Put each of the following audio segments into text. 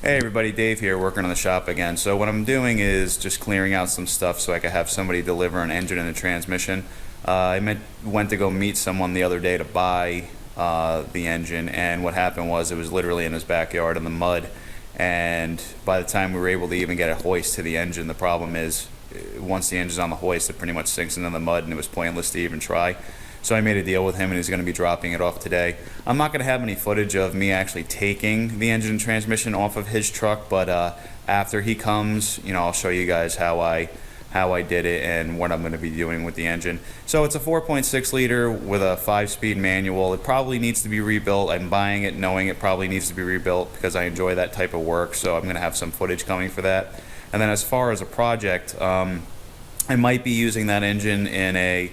Hey everybody, Dave here, working on the shop again. So what I'm doing is just clearing out some stuff so I could have somebody deliver an engine and a transmission. Went to go meet someone the other day to buy the engine, and what happened was it was literally in his backyard in the mud, and by the time we were able to even get a hoist to the engine, the problem is once the engine's on the hoist, it pretty much sinks into the mud, and it was pointless to even try. So I made a deal with him, and he's going to be dropping it off today. I'm not going to have any footage of me actually taking the engine and transmission off of his truck, but after he comes, I'll show you guys how I did it and what I'm going to be doing with the engine. So it's a 4.6 liter with a 5-speed manual. It probably needs to be rebuilt. I'm buying it knowing it probably needs to be rebuilt because I enjoy that type of work, so I'm going to have some footage coming for that. And then as far as a project, I might be using that engine in a,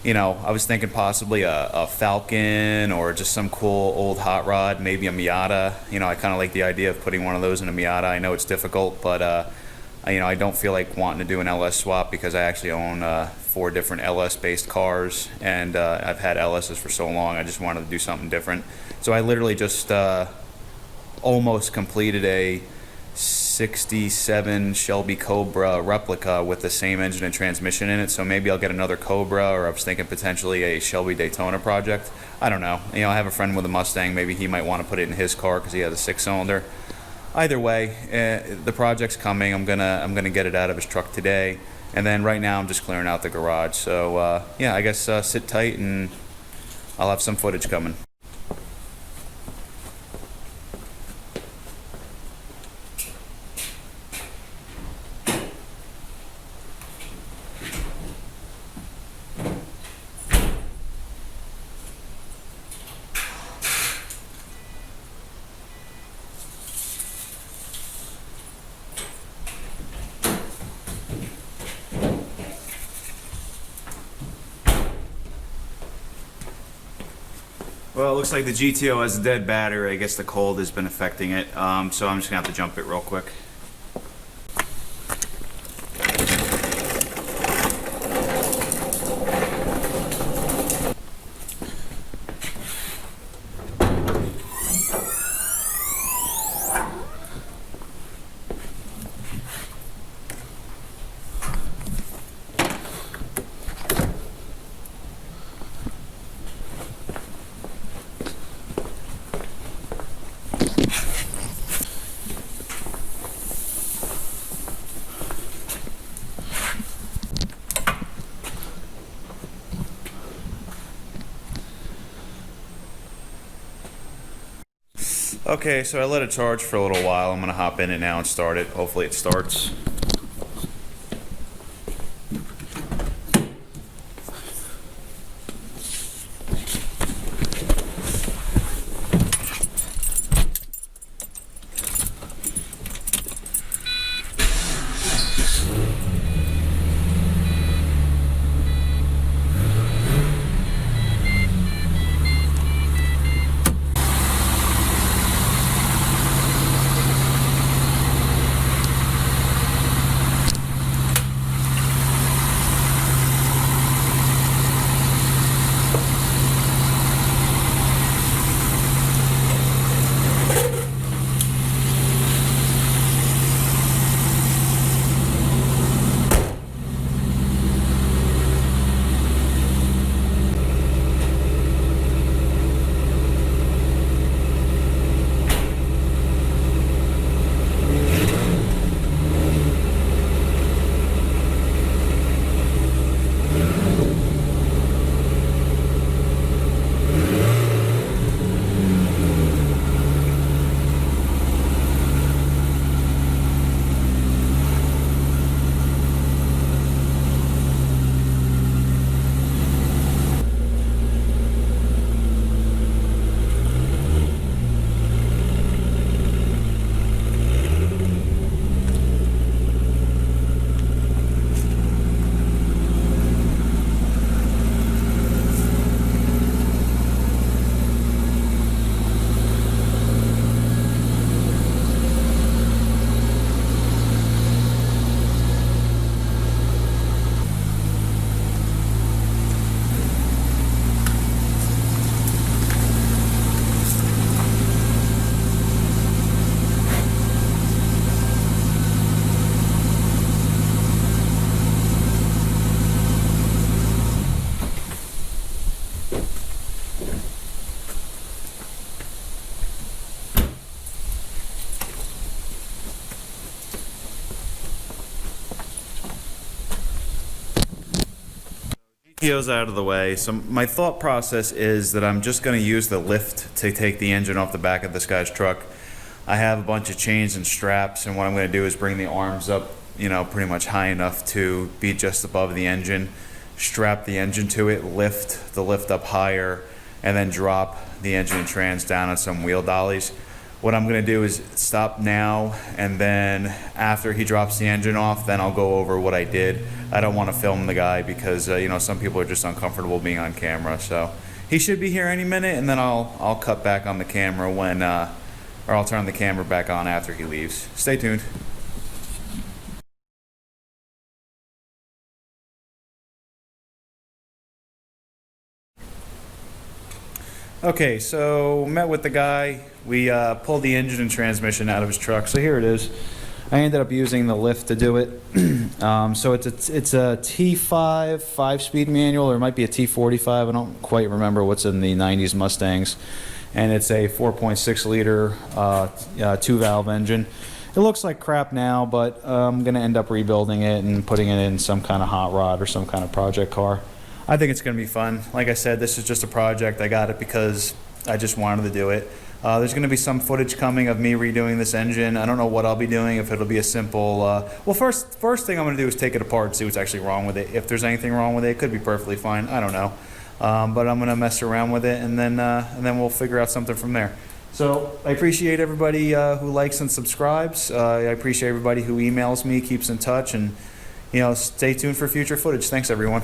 I was thinking possibly a Falcon or just some cool old hot rod, maybe a Miata. I kind of like the idea of putting one of those in a Miata. I know it's difficult, but I don't feel like wanting to do an LS swap because I actually own 4 different LS-based cars, and I've had LSs for so long. I just wanted to do something different. So I literally just almost completed a 67 Shelby Cobra replica with the same engine and transmission in it, so maybe I'll get another Cobra, or I was thinking potentially a Shelby Daytona project. I don't know. I have a friend with a Mustang. Maybe he might want to put it in his car because he has a 6-cylinder. Either way, the project's coming. I'm gonna get it out of his truck today, and then right now I'm just clearing out the garage. So yeah, I guess sit tight and I'll have some footage coming. Well, it looks like the GTO has a dead battery. I guess the cold has been affecting it, so I'm just gonna have to jump it real quick. Okay, so I let it charge for a little while. I'm gonna hop in it now and start it. Hopefully it starts. PO's out of the way. So my thought process is that I'm just going to use the lift to take the engine off the back of this guy's truck. I have a bunch of chains and straps, and what I'm going to do is bring the arms up, you know, pretty much high enough to be just above the engine, strap the engine to it, lift the lift up higher, and then drop the engine and trans down on some wheel dollies. What I'm going to do is stop now, and then after he drops the engine off, then I'll go over what I did. I don't want to film the guy because you know, some people are just uncomfortable being on camera. So he should be here any minute, and then I'll cut back on the camera when, or I'll turn the camera back on after he leaves. Stay tuned. Okay, so met with the guy. We pulled the engine and transmission out of his truck. So here it is. I ended up using the lift to do it. So it's a T5 5-speed manual, or it might be a T45. I don't quite remember what's in the 90s Mustangs. And it's a 4.6 liter 2-valve engine. It looks like crap now, but I'm going to end up rebuilding it and putting it in some kind of hot rod or some kind of project car. I think it's going to be fun. Like I said, this is just a project. I got it because I just wanted to do it. There's going to be some footage coming of me redoing this engine. I don't know what I'll be doing, if it'll be a simple... well, first thing I'm going to do is take it apart and see what's actually wrong with it. If there's anything wrong with it, it could be perfectly fine. I don't know. But I'm going to mess around with it, and then we'll figure out something from there. So I appreciate everybody who likes and subscribes. I appreciate everybody who emails me, keeps in touch, and you know, stay tuned for future footage. Thanks, everyone.